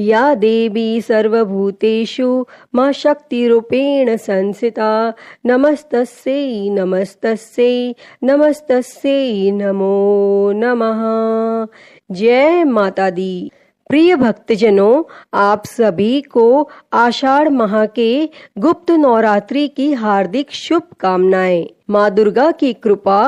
या देवी सर्वभूतेषु मां शक्तिरूपेण संस्थिता नमस्तस्यै नमस्तस्यै नमस्तस्यै नमो नमः। जय माता दी। प्रिय भक्तजनों, आप सभी को आषाढ़ माह के गुप्त नवरात्रि की हार्दिक शुभकामनाएं। माँ दुर्गा की कृपा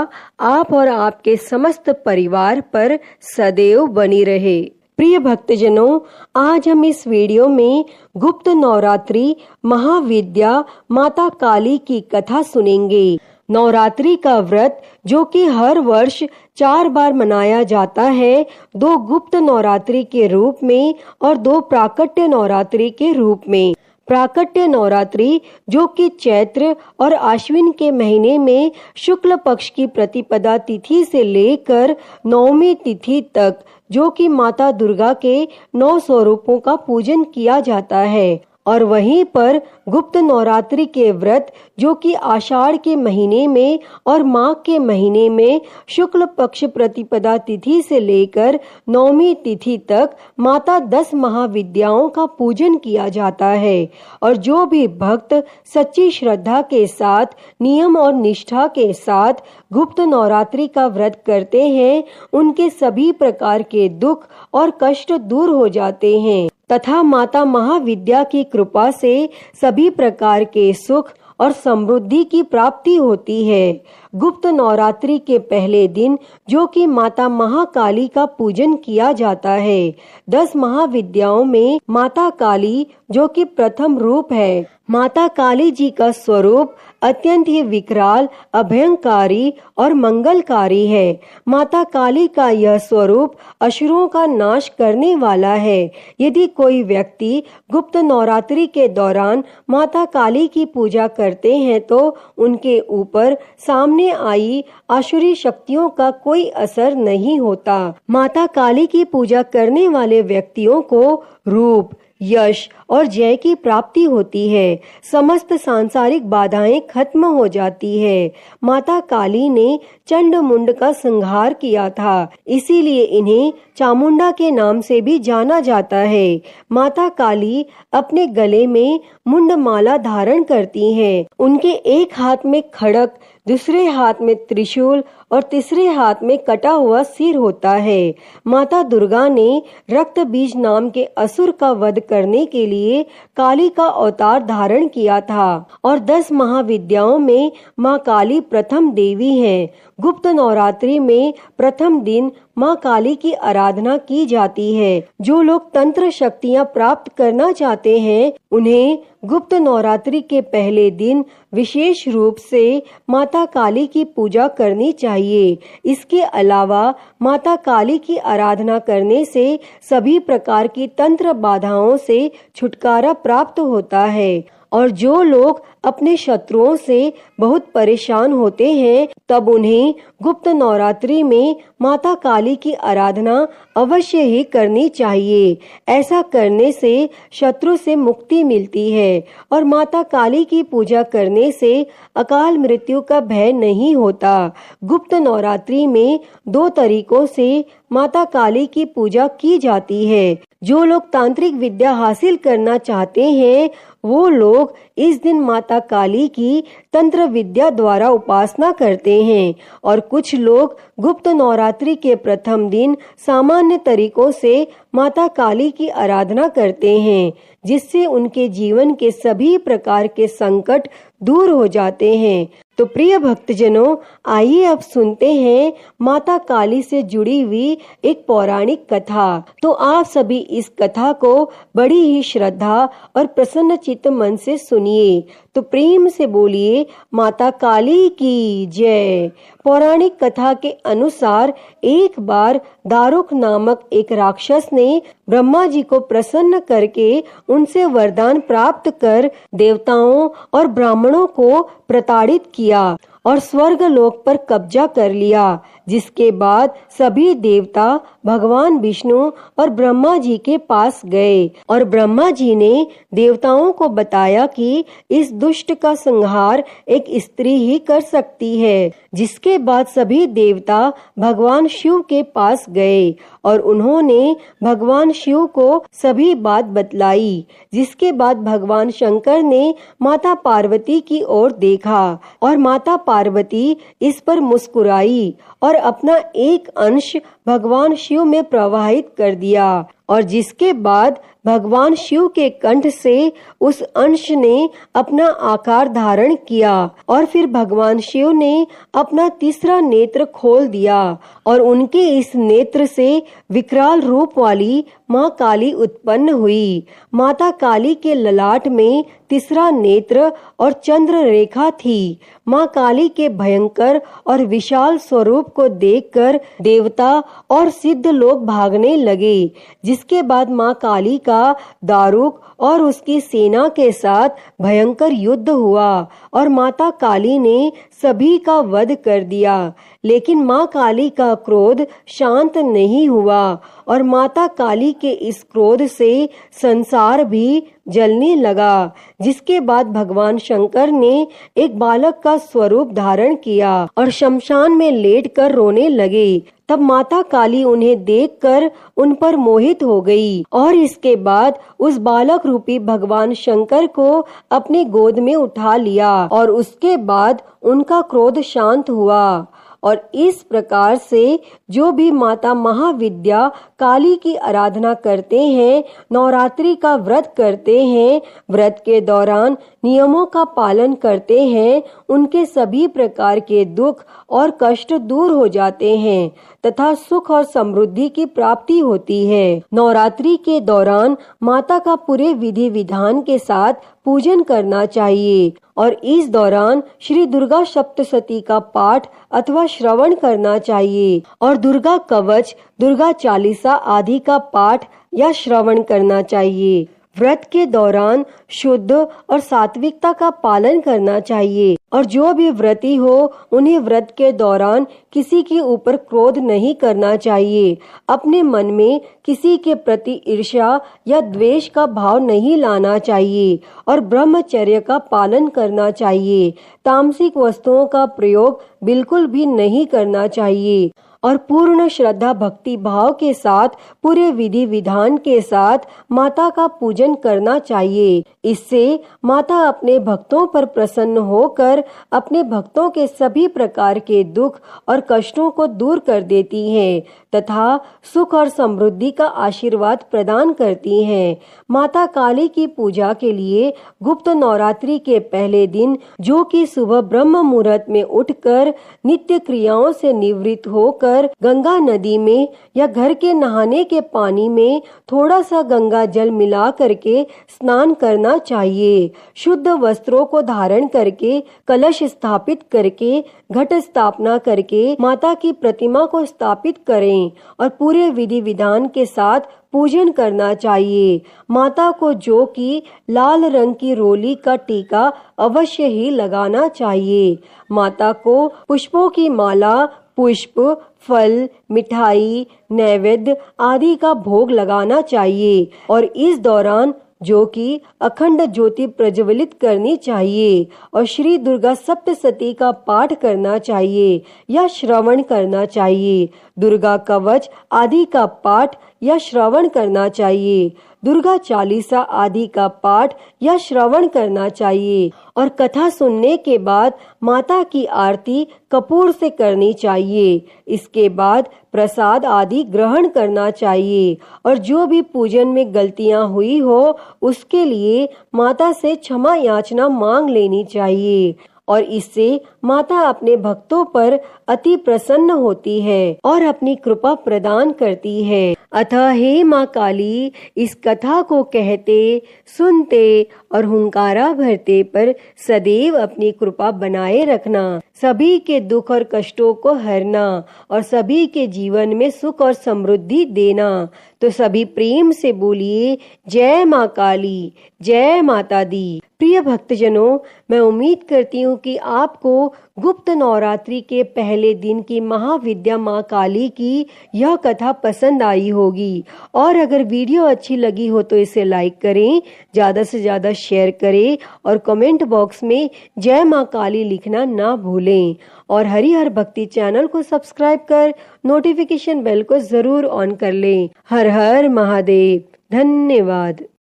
आप और आपके समस्त परिवार पर सदैव बनी रहे। प्रिय भक्तजनों, आज हम इस वीडियो में गुप्त नवरात्रि महाविद्या माता काली की कथा सुनेंगे। नवरात्रि का व्रत जो कि हर वर्ष 4 बार मनाया जाता है, 2 गुप्त नवरात्रि के रूप में और 2 प्राकट्य नवरात्रि के रूप में। प्राकट्य नवरात्रि जो कि चैत्र और आश्विन के महीने में शुक्ल पक्ष की प्रतिपदा तिथि से लेकर 9वीं तिथि तक जो कि माता दुर्गा के 9 स्वरूपों का पूजन किया जाता है, और वहीं पर गुप्त नवरात्रि के व्रत जो कि आषाढ़ के महीने में और माघ के महीने में शुक्ल पक्ष प्रतिपदा तिथि से लेकर 9वीं तिथि तक माता 10 महाविद्याओं का पूजन किया जाता है। और जो भी भक्त सच्ची श्रद्धा के साथ, नियम और निष्ठा के साथ गुप्त नवरात्रि का व्रत करते हैं, उनके सभी प्रकार के दुख और कष्ट दूर हो जाते हैं तथा माता महाविद्या की कृपा से सभी प्रकार के सुख और समृद्धि की प्राप्ति होती है। गुप्त नवरात्रि के पहले दिन जो कि माता महाकाली का पूजन किया जाता है। 10 महाविद्याओं में माता काली जो कि प्रथम रूप है। माता काली जी का स्वरूप अत्यंत ही विकराल, अभयंकारी और मंगलकारी है। माता काली का यह स्वरूप असुरों का नाश करने वाला है। यदि कोई व्यक्ति गुप्त नवरात्रि के दौरान माता काली की पूजा करते हैं तो उनके ऊपर सामने आई आसुरी शक्तियों का कोई असर नहीं होता। माता काली की पूजा करने वाले व्यक्तियों को रूप, यश और जय की प्राप्ति होती है। समस्त सांसारिक बाधाएं खत्म हो जाती है। माता काली ने चंड मुंड का संहार किया था, इसीलिए इन्हें चामुंडा के नाम से भी जाना जाता है। माता काली अपने गले में मुंड माला धारण करती हैं। उनके एक हाथ में खड़ग, दूसरे हाथ में त्रिशूल और तीसरे हाथ में कटा हुआ सिर होता है। माता दुर्गा ने रक्त बीज नाम के असुर का वध करने के लिए काली का अवतार धारण किया था। और 10 महाविद्याओं में माँ काली प्रथम देवी हैं। गुप्त नवरात्रि में प्रथम दिन माँ काली की आराधना की जाती है। जो लोग तंत्र शक्तियाँ प्राप्त करना चाहते हैं, उन्हें गुप्त नवरात्रि के पहले दिन विशेष रूप से माता काली की पूजा करनी चाहिए। इसके अलावा माता काली की आराधना करने से सभी प्रकार की तंत्र बाधाओं से छुटकारा प्राप्त होता है। और जो लोग अपने शत्रुओं से बहुत परेशान होते हैं, तब उन्हें गुप्त नवरात्रि में माता काली की आराधना अवश्य ही करनी चाहिए। ऐसा करने से शत्रु से मुक्ति मिलती है और माता काली की पूजा करने से अकाल मृत्यु का भय नहीं होता। गुप्त नवरात्रि में 2 तरीकों से माता काली की पूजा की जाती है। जो लोग तांत्रिक विद्या हासिल करना चाहते हैं, वो लोग इस दिन माता काली की तंत्र विद्या द्वारा उपासना करते हैं, और कुछ लोग गुप्त नवरात्रि के प्रथम दिन सामान्य तरीकों से माता काली की आराधना करते हैं, जिससे उनके जीवन के सभी प्रकार के संकट दूर हो जाते हैं। तो प्रिय भक्तजनों, आइए अब सुनते हैं माता काली से जुड़ी हुई एक पौराणिक कथा। तो आप सभी इस कथा को बड़ी ही श्रद्धा और प्रसन्न चित्त मन से सुनिए। तो प्रेम से बोलिए माता काली की जय। पौराणिक कथा के अनुसार एक बार दारुक नामक एक राक्षस ने ब्रह्मा जी को प्रसन्न करके उनसे वरदान प्राप्त कर देवताओं और ब्राह्मणों को प्रताड़ित किया और स्वर्ग लोक पर कब्जा कर लिया, जिसके बाद सभी देवता भगवान विष्णु और ब्रह्मा जी के पास गए और ब्रह्मा जी ने देवताओं को बताया कि इस दुष्ट का संहार एक स्त्री ही कर सकती है। जिसके बाद सभी देवता भगवान शिव के पास गए और उन्होंने भगवान शिव को सभी बात बतलाई। जिसके बाद भगवान शंकर ने माता पार्वती की ओर देखा और माता पार्वती इस पर मुस्कुराई और अपना एक अंश भगवान शिव में प्रवाहित कर दिया और जिसके बाद भगवान शिव के कंठ से उस अंश ने अपना आकार धारण किया और फिर भगवान शिव ने अपना तीसरा नेत्र खोल दिया और उनके इस नेत्र से विकराल रूप वाली माँ काली उत्पन्न हुई। माता काली के ललाट में तीसरा नेत्र और चंद्र रेखा थी। माँ काली के भयंकर और विशाल स्वरूप को देखकर देवता और सिद्ध लोग भागने लगे। जिसके बाद माँ काली का दारुक और उसकी सेना के साथ भयंकर युद्ध हुआ और माता काली ने सभी का वध कर दिया। लेकिन माँ काली का क्रोध शांत नहीं हुआ और माता काली के इस क्रोध से संसार भी जलने लगा। जिसके बाद भगवान शंकर ने एक बालक का स्वरूप धारण किया और शमशान में लेटकर रोने लगे। तब माता काली उन्हें देखकर उन पर मोहित हो गई और इसके बाद उस बालक रूपी भगवान शंकर को अपनी गोद में उठा लिया और उसके बाद उनका क्रोध शांत हुआ। और इस प्रकार से जो भी माता महाविद्या काली की आराधना करते हैं, नवरात्रि का व्रत करते हैं, व्रत के दौरान नियमों का पालन करते हैं, उनके सभी प्रकार के दुख और कष्ट दूर हो जाते हैं तथा सुख और समृद्धि की प्राप्ति होती है। नवरात्रि के दौरान माता का पूरे विधि विधान के साथ पूजन करना चाहिए और इस दौरान श्री दुर्गा सप्तशती का पाठ अथवा श्रवण करना चाहिए और दुर्गा कवच, दुर्गा चालीसा आदि का पाठ या श्रवण करना चाहिए। व्रत के दौरान शुद्ध और सात्विकता का पालन करना चाहिए और जो भी व्रती हो उन्हें व्रत के दौरान किसी के ऊपर क्रोध नहीं करना चाहिए। अपने मन में किसी के प्रति ईर्ष्या या द्वेष का भाव नहीं लाना चाहिए और ब्रह्मचर्य का पालन करना चाहिए। तामसिक वस्तुओं का प्रयोग बिल्कुल भी नहीं करना चाहिए और पूर्ण श्रद्धा भक्ति भाव के साथ पूरे विधि विधान के साथ माता का पूजन करना चाहिए। इससे माता अपने भक्तों पर प्रसन्न होकर अपने भक्तों के सभी प्रकार के दुख और कष्टों को दूर कर देती है तथा सुख और समृद्धि का आशीर्वाद प्रदान करती है। माता काली की पूजा के लिए गुप्त नवरात्रि के पहले दिन, जो कि सुबह ब्रह्म मुहूर्त में उठकर नित्य क्रियाओं से निवृत्त होकर गंगा नदी में या घर के नहाने के पानी में थोड़ा सा गंगा जल मिला करके स्नान करना चाहिए। शुद्ध वस्त्रों को धारण करके कलश स्थापित करके घट स्थापना करके माता की प्रतिमा को स्थापित करें और पूरे विधि विधान के साथ पूजन करना चाहिए। माता को जो कि लाल रंग की रोली का टीका अवश्य ही लगाना चाहिए। माता को पुष्पों की माला, पुष्प, फल, मिठाई, नैवेद्य आदि का भोग लगाना चाहिए और इस दौरान जो कि अखंड ज्योति प्रज्वलित करनी चाहिए और श्री दुर्गा सप्तशती का पाठ करना चाहिए या श्रवण करना चाहिए। दुर्गा कवच आदि का पाठ या श्रवण करना चाहिए। दुर्गा चालीसा आदि का पाठ या श्रवण करना चाहिए और कथा सुनने के बाद माता की आरती कपूर से करनी चाहिए। इसके बाद प्रसाद आदि ग्रहण करना चाहिए और जो भी पूजन में गलतियां हुई हो उसके लिए माता से क्षमा याचना मांग लेनी चाहिए और इससे माता अपने भक्तों पर अति प्रसन्न होती है और अपनी कृपा प्रदान करती है। अतः हे माँ काली, इस कथा को कहते, सुनते और हुंकारा भरते पर सदैव अपनी कृपा बनाए रखना, सभी के दुख और कष्टों को हरना और सभी के जीवन में सुख और समृद्धि देना। तो सभी प्रेम से बोलिए जय माँ काली, जय माता दी। प्रिय भक्तजनों, मैं उम्मीद करती हूँ कि आपको गुप्त नवरात्रि के पहले दिन की महाविद्या माँ काली की यह कथा पसंद आई होगी। और अगर वीडियो अच्छी लगी हो तो इसे लाइक करें, ज़्यादा से ज़्यादा शेयर करें और कमेंट बॉक्स में जय माँ काली लिखना ना भूलें। और हरिहर भक्ति चैनल को सब्सक्राइब कर नोटिफिकेशन बेल को ज़रूर ऑन कर लें। हर हर महादेव। धन्यवाद।